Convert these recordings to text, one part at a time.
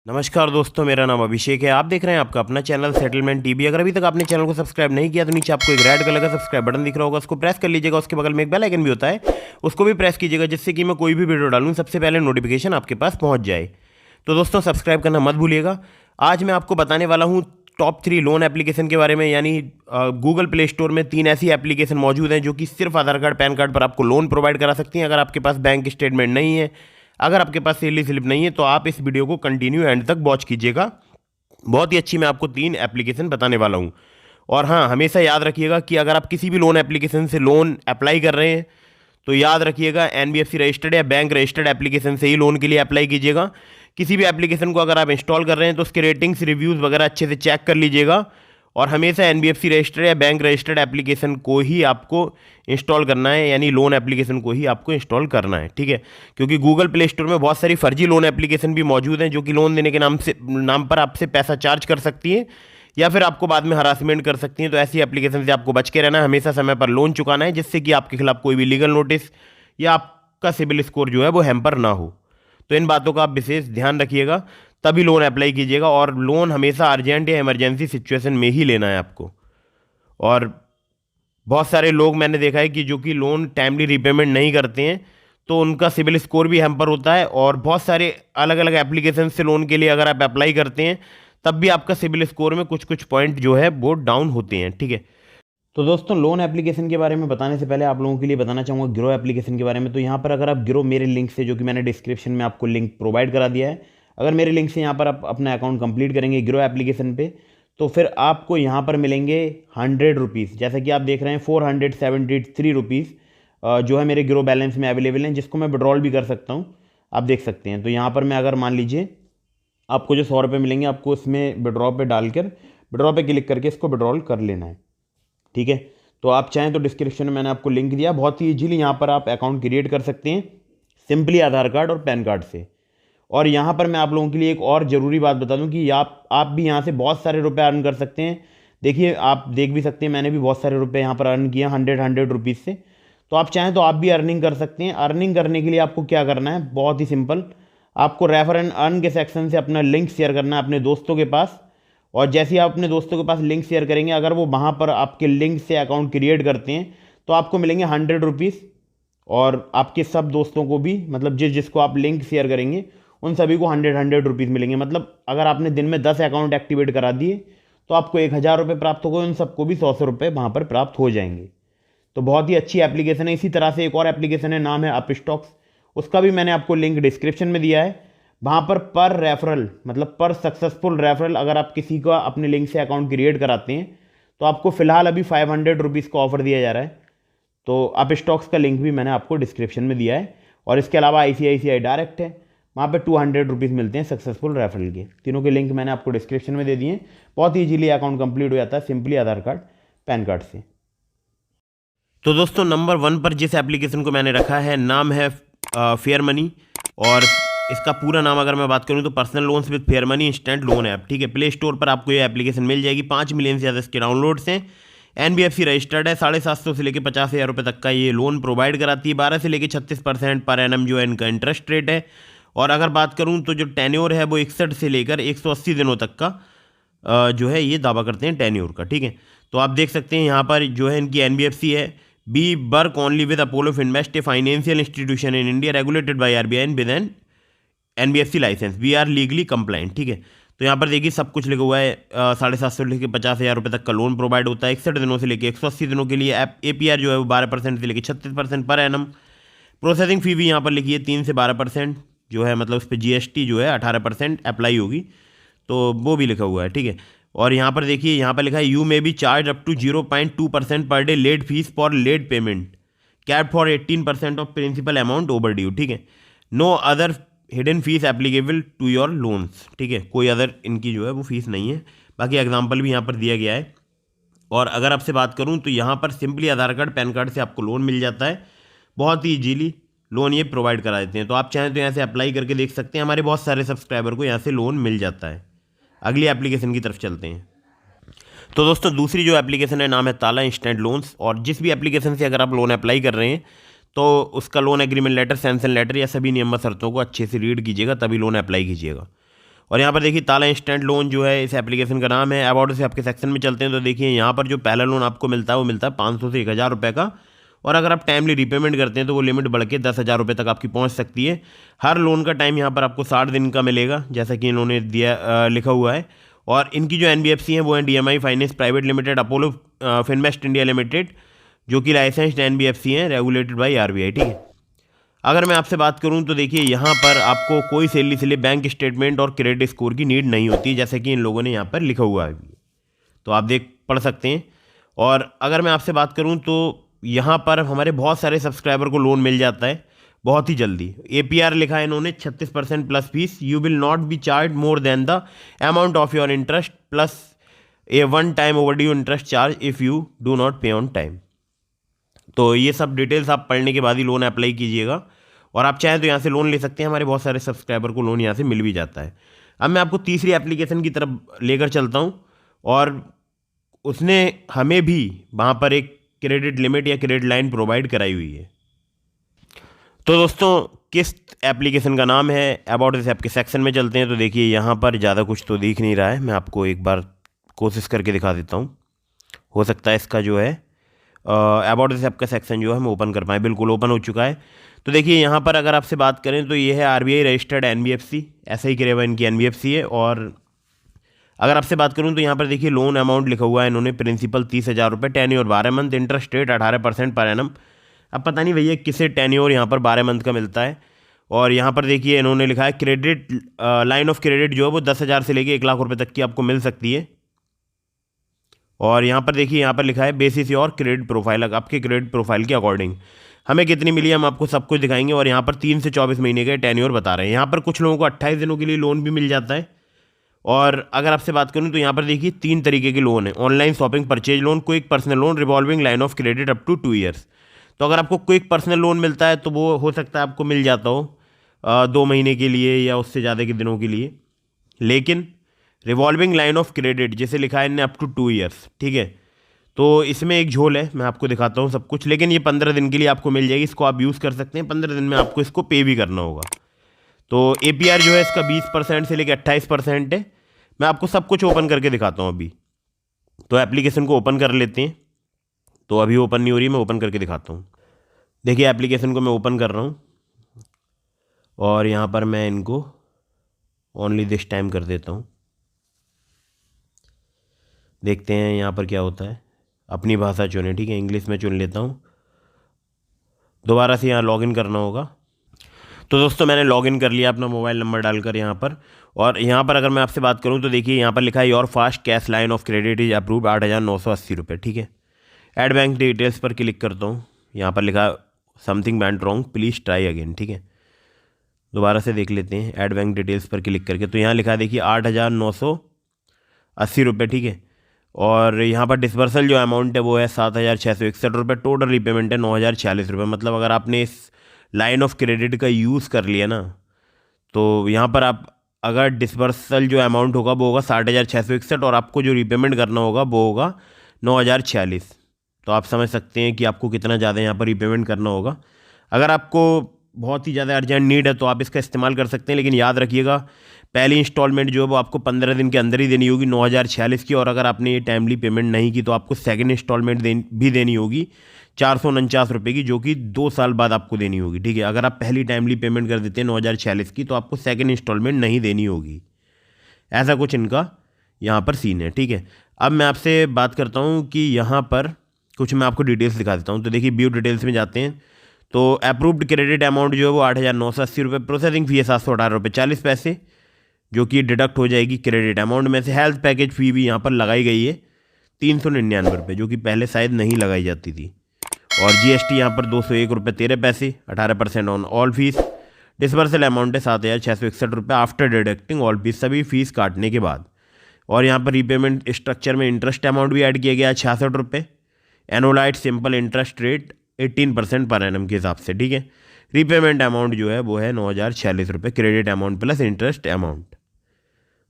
नमस्कार दोस्तों, मेरा नाम अभिषेक है। आप देख रहे हैं आपका अपना चैनल सेटलमेंट टीवी। अगर अभी तक आपने चैनल को सब्सक्राइब नहीं किया तो नीचे आपको एक रेड कलर का सब्सक्राइब बटन दिख रहा होगा, उसको प्रेस कर लीजिएगा। उसके बगल में एक बेल आइकन भी होता है, उसको भी प्रेस कीजिएगा, जिससे कि मैं कोई भी वीडियो डालूँ सबसे पहले नोटिफिकेशन आपके पास पहुँच जाए। तो दोस्तों, सब्सक्राइब करना मत भूलिएगा। आज मैं आपको बताने वाला हूँ टॉप 3 लोन एप्लीकेशन के बारे में। यानी गूगल प्ले स्टोर में 3 ऐसी एप्लीकेशन मौजूद हैं जो कि सिर्फ आधार कार्ड, पैन कार्ड पर आपको लोन प्रोवाइड करा सकती हैं। अगर आपके पास बैंक स्टेटमेंट नहीं है, अगर आपके पास सैलरी स्लिप नहीं है, तो आप इस वीडियो को कंटिन्यू एंड तक वॉच कीजिएगा। बहुत ही अच्छी मैं आपको 3 एप्लीकेशन बताने वाला हूँ। और हाँ, हमेशा याद रखिएगा कि अगर आप किसी भी लोन एप्लीकेशन से लोन अप्लाई कर रहे हैं तो याद रखिएगा एनबीएफसी रजिस्टर्ड या बैंक रजिस्टर्ड एप्लीकेशन से ही लोन के लिए अप्लाई कीजिएगा। किसी भी एप्लीकेशन को अगर आप इंस्टॉल कर रहे हैं तो उसके रेटिंग्स, रिव्यूज़ वगैरह अच्छे से चेक कर लीजिएगा। और हमेशा एनबीएफसी रजिस्टर्ड या बैंक रजिस्टर्ड एप्लीकेशन को ही आपको इंस्टॉल करना है, यानी लोन एप्लीकेशन को ही आपको इंस्टॉल करना है, ठीक है। क्योंकि गूगल प्ले स्टोर में बहुत सारी फर्जी लोन एप्लीकेशन भी मौजूद हैं जो कि लोन देने के नाम पर आपसे पैसा चार्ज कर सकती है या फिर आपको बाद में हरासमेंट कर सकती हैं। तो ऐसी एप्लीकेशन से आपको बच के रहना है। हमेशा समय पर लोन चुकाना है, जिससे कि आपके खिलाफ कोई भी लीगल नोटिस या आपका सिबिल स्कोर जो है वो हैम्पर ना हो। तो इन बातों का आप विशेष ध्यान रखिएगा, तभी लोन अप्लाई कीजिएगा। और लोन हमेशा अर्जेंट या इमरजेंसी सिचुएशन में ही लेना है आपको। और बहुत सारे लोग मैंने देखा है कि जो कि लोन टाइमली रीपेमेंट नहीं करते हैं तो उनका सिबिल स्कोर भी हैम्पर होता है। और बहुत सारे अलग अलग एप्लीकेशन से लोन के लिए अगर आप अप्लाई करते हैं तब भी आपका सिबिल स्कोर में कुछ कुछ पॉइंट जो है वो डाउन होते हैं, ठीक है। तो दोस्तों, लोन एप्लीकेशन के बारे में बताने से पहले आप लोगों के लिए बताना चाहूँगा ग्रो एप्लीकेशन के बारे में। तो यहाँ पर अगर आप ग्रो मेरे लिंक से, जो कि मैंने डिस्क्रिप्शन में आपको लिंक प्रोवाइड करा दिया है, अगर मेरे लिंक से यहाँ पर आप अपना अकाउंट कंप्लीट करेंगे ग्रो एप्लीकेशन पे, तो फिर आपको यहाँ पर मिलेंगे 100 रुपीज़। जैसा कि आप देख रहे हैं 473 रुपीज़ जो है मेरे ग्रो बैलेंस में अवेलेबल हैं, जिसको मैं विड्रॉल भी कर सकता हूँ, आप देख सकते हैं। तो यहाँ पर मैं अगर मान लीजिए आपको जो 100 रुपये मिलेंगे, आपको इसमें विड्रॉ पे डालकर विड्रॉ पे क्लिक करके इसको विड्रॉल कर लेना है, ठीक है। तो आप चाहें तो डिस्क्रिप्शन में मैंने आपको लिंक दिया, बहुत ही इजीली यहाँ पर आप अकाउंट क्रिएट कर सकते हैं सिंपली आधार कार्ड और पैन कार्ड से। और यहाँ पर मैं आप लोगों के लिए एक और ज़रूरी बात बता दूं कि आप भी यहाँ से बहुत सारे रुपए अर्न कर सकते हैं। देखिए, आप देख भी सकते हैं, मैंने भी बहुत सारे रुपए यहाँ पर अर्न किए 100 रुपीज़ से। तो आप चाहें तो आप भी अर्निंग कर सकते हैं। अर्निंग करने के लिए आपको क्या करना है, बहुत ही सिंपल, आपको रेफर एंड अर्न के सेक्शन से अपना लिंक शेयर करना है अपने दोस्तों के पास। और जैसे ही आप अपने दोस्तों के पास लिंक शेयर करेंगे, अगर वो वहाँ पर आपके लिंक से अकाउंट क्रिएट करते हैं तो आपको मिलेंगे 100 रुपीज़। और आपके सब दोस्तों को भी, मतलब जिसको आप लिंक शेयर करेंगे उन सभी को 100 रुपीज़ मिलेंगे। मतलब अगर आपने दिन में 10 अकाउंट एक्टिवेट करा दिए तो आपको 1000 रुपये प्राप्त होगा, उन सबको भी 100 रुपये वहाँ पर प्राप्त हो जाएंगे। तो बहुत ही अच्छी एप्लीकेशन है। इसी तरह से एक और एप्लीकेशन है, नाम है अपस्टॉक्स, उसका भी मैंने आपको लिंक डिस्क्रिप्शन में दिया है। वहाँ पर रेफरल, मतलब पर सक्सेसफुल रेफरल, अगर आप किसी का अपने लिंक से अकाउंट क्रिएट कराते हैं तो आपको फ़िलहाल अभी 500 रुपीज़ का ऑफर दिया जा रहा है। तो अपस्टॉक्स का लिंक भी मैंने आपको डिस्क्रिप्शन में दिया है। और इसके अलावा ICICI डायरेक्ट है, वहाँ पे 200 रुपीज़ मिलते हैं सक्सेसफुल रेफरल के। तीनों के लिंक मैंने आपको डिस्क्रिप्शन में दे दिए हैं। बहुत ही इजीली अकाउंट कंप्लीट हो जाता है सिंपली आधार कार्ड, पैन कार्ड से। तो दोस्तों, नंबर 1 पर जिस एप्लीकेशन को मैंने रखा है, नाम है फेयर मनी। और इसका पूरा नाम अगर मैं बात करूं तो personal loans with fair money instant loan app, ठीक है। प्ले स्टोर पर आपको ये एप्लीकेशन मिल जाएगी। 5 मिलियन से ज़्यादा इसके डाउनलोड्स हैं। एनबीएफसी रजिस्टर्ड है। 750 से लेकर 50,000 रुपये तक का ये लोन प्रोवाइड कराती है। 12 से लेकर 36% पर एनम जो है इनका इंटरेस्ट रेट है। और अगर बात करूं तो जो टेन्योर है वो 61 से लेकर 180 दिनों तक का जो है ये दावा करते हैं टेन्योर का, ठीक है। तो आप देख सकते हैं यहाँ पर जो है इनकी एनबीएफसी है, we work only with Apollo Finvest, a financial institution in India regulated by RBI with an NBFC licence, we are legally compliant, ठीक है। तो यहाँ पर देखिए सब कुछ लिखा हुआ है। 750 से लेकर 50,000 रुपये तक का लोन प्रोवाइड होता है। 61 दिनों से लेकर 180 दिनों के लिए। APR जो है वो 12% से लेकर 36% पर एनम। प्रोसेसिंग फ़ी भी यहाँ पर लिखी है 3 से 12% जो है, मतलब उस पर GST जो है 18% अप्लाई होगी, तो वो भी लिखा हुआ है, ठीक है। और यहाँ पर देखिए, यहाँ पर लिखा है you may be charge up to 0.2% per day late fee for late payment, cap for 18% of principal amount overdue, ठीक है। No other hidden fees applicable to your loans, ठीक है। कोई अदर इनकी जो है वो फीस नहीं है। बाकी एग्जाम्पल भी यहाँ पर दिया गया है। और अगर आपसे बात करूँ तो यहाँ पर सिंपली आधार कार्ड, पैन कार्ड से आपको लोन मिल जाता है। बहुत ही इजीली लोन ये प्रोवाइड करा देते हैं। तो आप चाहें तो यहाँ से अप्लाई करके देख सकते हैं। हमारे बहुत सारे सब्सक्राइबर को यहाँ से लोन मिल जाता है। अगली एप्लीकेशन की तरफ चलते हैं। तो दोस्तों, दूसरी जो एप्लीकेशन है, नाम है ताला इंस्टेंट लोन्स। और जिस भी एप्लीकेशन से अगर आप लोन अप्लाई कर रहे हैं तो उसका loan agreement letter, sanction letter या सभी नियम शर्तों को अच्छे से रीड कीजिएगा, तभी लोन अप्लाई कीजिएगा। और यहाँ पर देखिए ताला इंस्टेंट लोन जो है इस एप्लीकेशन का नाम है। अबाउट से आपके सेक्शन में चलते हैं तो देखिए यहाँ पर जो पहला लोन आपको मिलता है वो मिलता है 500 से 1000 रुपये का, और अगर आप टाइमली रीपेमेंट करते हैं तो वो लिमिट बढ़ के 10,000 रुपये तक आपकी पहुँच सकती है। हर लोन का टाइम यहाँ पर आपको 60 दिन का मिलेगा, जैसा कि इन्होंने दिया लिखा हुआ है। और इनकी जो NBFC हैं वो हैं DMI finance private limited, Apollo Finvest India limited, जो कि लाइसेंस्ड NBFC हैं, रेगुलेटेड बाय RBI, ठीक है। अगर मैं आपसे बात करूं तो देखिए यहाँ पर आपको कोई सैलरी से लिए बैंक स्टेटमेंट और क्रेडिट स्कोर की नीड नहीं होती, जैसे कि इन लोगों ने यहाँ पर लिखा हुआ है, तो आप पढ़ सकते हैं। और अगर मैं आपसे बात करूं तो यहाँ पर हमारे बहुत सारे सब्सक्राइबर को लोन मिल जाता है बहुत ही जल्दी। APR लिखा है इन्होंने 36% plus fees, you will not be charge more than the amount of your interest plus A one time overdue interest charge if you do not पे ऑन टाइम। तो ये सब डिटेल्स आप पढ़ने के बाद ही लोन अप्लाई कीजिएगा, और आप चाहें तो यहाँ से लोन ले सकते हैं। हमारे बहुत सारे सब्सक्राइबर को लोन यहाँ से मिल भी जाता है। अब मैं आपको तीसरी एप्लीकेशन की तरफ लेकर चलता हूँ, और उसने हमें भी वहाँ पर एक क्रेडिट लिमिट या क्रेडिट लाइन प्रोवाइड कराई हुई है। तो दोस्तों किस एप्लीकेशन का नाम है, अबाउट दिस ऐप के सेक्शन में चलते हैं तो देखिए यहाँ पर ज़्यादा कुछ तो दिख नहीं रहा है। मैं आपको एक बार कोशिश करके दिखा देता हूँ, हो सकता है इसका जो है अबाउट दिस ऐप का सेक्शन जो है हम ओपन कर पाएँ। बिल्कुल ओपन हो चुका है। तो देखिए यहाँ पर अगर आपसे बात करें तो ये है RBI रजिस्टर्ड NBFC, ऐसा ही करेगा इनकी NBFC है। और अगर आपसे बात करूँ तो यहाँ पर देखिए लोन अमाउंट लिखा हुआ है इन्होंने, प्रिंसिपल 30,000 रुपये, tenure 12 month, interest rate 18% per annum. अब पता नहीं भैया किसे टेन्योर यहाँ पर 12 मंथ का मिलता है। और यहाँ पर देखिए इन्होंने लिखा है क्रेडिट लाइन ऑफ क्रेडिट जो है वो 10,000 से लेके 1 लाख रुपये तक की आपको मिल सकती है। और यहाँ पर देखिए यहाँ पर लिखा है बेसिस और क्रेडिट प्रोफाइल, आपके क्रेडिट प्रोफाइल के अकॉर्डिंग हमें कितनी मिली हम आपको सब कुछ दिखाएंगे। और यहाँ पर 3 से 24 महीने का टेन्योर बता रहे हैं। यहाँ पर कुछ लोगों को 28 दिनों के लिए लोन भी मिल जाता है। और अगर आपसे बात करूँ तो यहाँ पर देखिए 3 तरीके के लोन है, online shopping purchase loan, quick personal loan, revolving line of credit up to 2 years. तो अगर आपको क्विक पर्सनल लोन मिलता है तो वो हो सकता है आपको मिल जाता हो 2 महीने के लिए या उससे ज़्यादा के दिनों के लिए। लेकिन रिवॉल्विंग लाइन ऑफ क्रेडिट जैसे लिखा है इनने अप टू 2 ईयर्स, ठीक है, तो इसमें एक झोल है, मैं आपको दिखाता हूँ सब कुछ। लेकिन ये 15 दिन के लिए आपको मिल जाएगी, इसको आप यूज़ कर सकते हैं। 15 दिन में आपको इसको पे भी करना होगा। तो APR जो है इसका 20% से लेकर 28% है। मैं आपको सब कुछ ओपन करके दिखाता हूँ अभी। तो एप्लीकेशन को ओपन कर लेते हैं। तो अभी ओपन नहीं हो रही, मैं ओपन करके दिखाता हूँ। देखिए एप्लीकेशन को मैं ओपन कर रहा हूँ, और यहाँ पर मैं इनको ओनली दिस टाइम कर देता हूँ। देखते हैं यहाँ पर क्या होता है। अपनी भाषा चुने, ठीक है, इंग्लिश में चुन लेता हूँ। दोबारा से यहाँ लॉगिन करना होगा। तो दोस्तों मैंने लॉगिन कर लिया अपना मोबाइल नंबर डालकर यहाँ पर। और यहाँ पर अगर मैं आपसे बात करूँ तो देखिए यहाँ पर लिखा है your fast cache line of credit is approved 8,980 रुपये, ठीक है। ऐड बैंक डिटेल्स पर क्लिक करता हूँ। यहाँ पर लिखा something went wrong please try again, ठीक है। दोबारा से देख लेते हैं ऐड बैंक डिटेल्स पर क्लिक करके। तो यहाँ लिखा है देखिए 8,980 रुपये, ठीक है। और यहाँ पर डिस्बर्सल जो अमाउंट है वो है 7,661 रुपये। टोटल रीपेमेंट है 9,046 रुपये। मतलब अगर आपने इस लाइन ऑफ क्रेडिट का यूज़ कर लिया ना, तो यहाँ पर आप अगर डिस्बर्सल जो अमाउंट होगा वो होगा 60,661, और आपको जो रीपेमेंट करना होगा वो होगा 9,046। तो आप समझ सकते हैं कि आपको कितना ज़्यादा यहाँ पर रीपेमेंट करना होगा। अगर आपको बहुत ही ज़्यादा अर्जेंट नीड है तो आप इसका इस्तेमाल कर सकते हैं। लेकिन याद रखिएगा पहली इंस्टॉलमेंट जो है वो आपको 15 दिन के अंदर ही देनी होगी 9,046 की। और अगर आपने ये टाइमली पेमेंट नहीं की तो आपको सेकंड इंस्टॉलमेंट भी देनी होगी 449 रुपये की, जो कि 2 साल बाद आपको देनी होगी, ठीक है। अगर आप पहली टाइमली पेमेंट कर देते हैं 9,046 की तो आपको सेकंड इंस्टॉलमेंट नहीं देनी होगी। ऐसा कुछ इनका यहाँ पर सीन है, ठीक है। अब मैं आपसे बात करता हूँ कि यहाँ पर कुछ मैं आपको डिटेल्स दिखा देता हूँ। तो देखिए व्यू डिटेल्स में जाते हैं। तो अप्रूव्ड क्रेडिट अमाउंट जो है वो 8,980 रुपये, प्रोसेसिंग फ़ी है 718 रुपये 40 पैसे, जो कि डिडक्ट हो जाएगी क्रेडिट अमाउंट में से। हेल्थ पैकेज फ़ी भी यहाँ पर लगाई गई है 399 रुपये, जो कि पहले शायद नहीं लगाई जाती थी। और GST यहाँ पर 201 रुपये 13 पैसे, 18% on all fees. Disbursal amount है 7,661 रुपये आफ्टर डिडक्टिंग ऑल फीस, सभी फीस काटने के बाद। और यहाँ पर रीपेमेंट स्ट्रक्चर में इंटरेस्ट अमाउंट भी ऐड किया गया है 66 रुपये। एनुलाइट simple interest rate 18% per annum के हिसाब से, ठीक है। रीपेमेंट अमाउंट जो है वो है 9,046 रुपये, credit amount plus interest amount.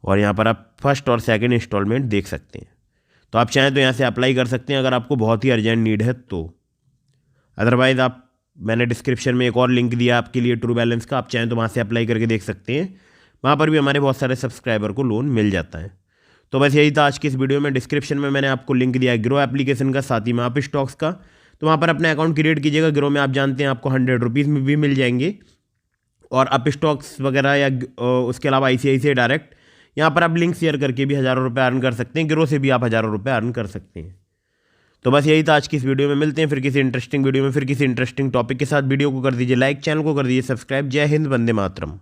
और यहाँ पर आप फर्स्ट और सेकंड इंस्टॉलमेंट देख सकते हैं। तो आप चाहें तो यहाँ से अप्लाई कर सकते हैं अगर आपको बहुत ही अर्जेंट नीड है तो। अदरवाइज़ मैंने डिस्क्रिप्शन में एक और लिंक दिया आपके लिए ट्रू बैलेंस का, आप चाहें तो वहाँ से अप्लाई करके देख सकते हैं। वहाँ पर भी हमारे बहुत सारे सब्सक्राइबर को लोन मिल जाता है। तो बस यही था आज की इस वीडियो में। डिस्क्रिप्शन में मैंने आपको लिंक दिया है ग्रो एप्लीकेशन का, साथ ही में आप स्टॉक्स का। तो वहाँ पर अपने अकाउंट क्रिएट कीजिएगा। ग्रो में आप जानते हैं आपको 100 रुपीज़ में भी मिल जाएंगे, और अप स्टॉक्स वगैरह या उसके अलावा ICICI डायरेक्ट, यहाँ पर आप लिंक शेयर करके भी हज़ारों रुपये अर्न कर सकते हैं। ग्रो से भी आप हज़ारों रुपये अर्न कर सकते हैं। तो बस यही था आज की इस वीडियो में। मिलते हैं फिर किसी इंटरेस्टिंग वीडियो में, फिर किसी इंटरेस्टिंग टॉपिक के साथ। वीडियो को कर दीजिए लाइक, चैनल को कर दीजिए सब्सक्राइब। जय हिंद, वंदे मातरम।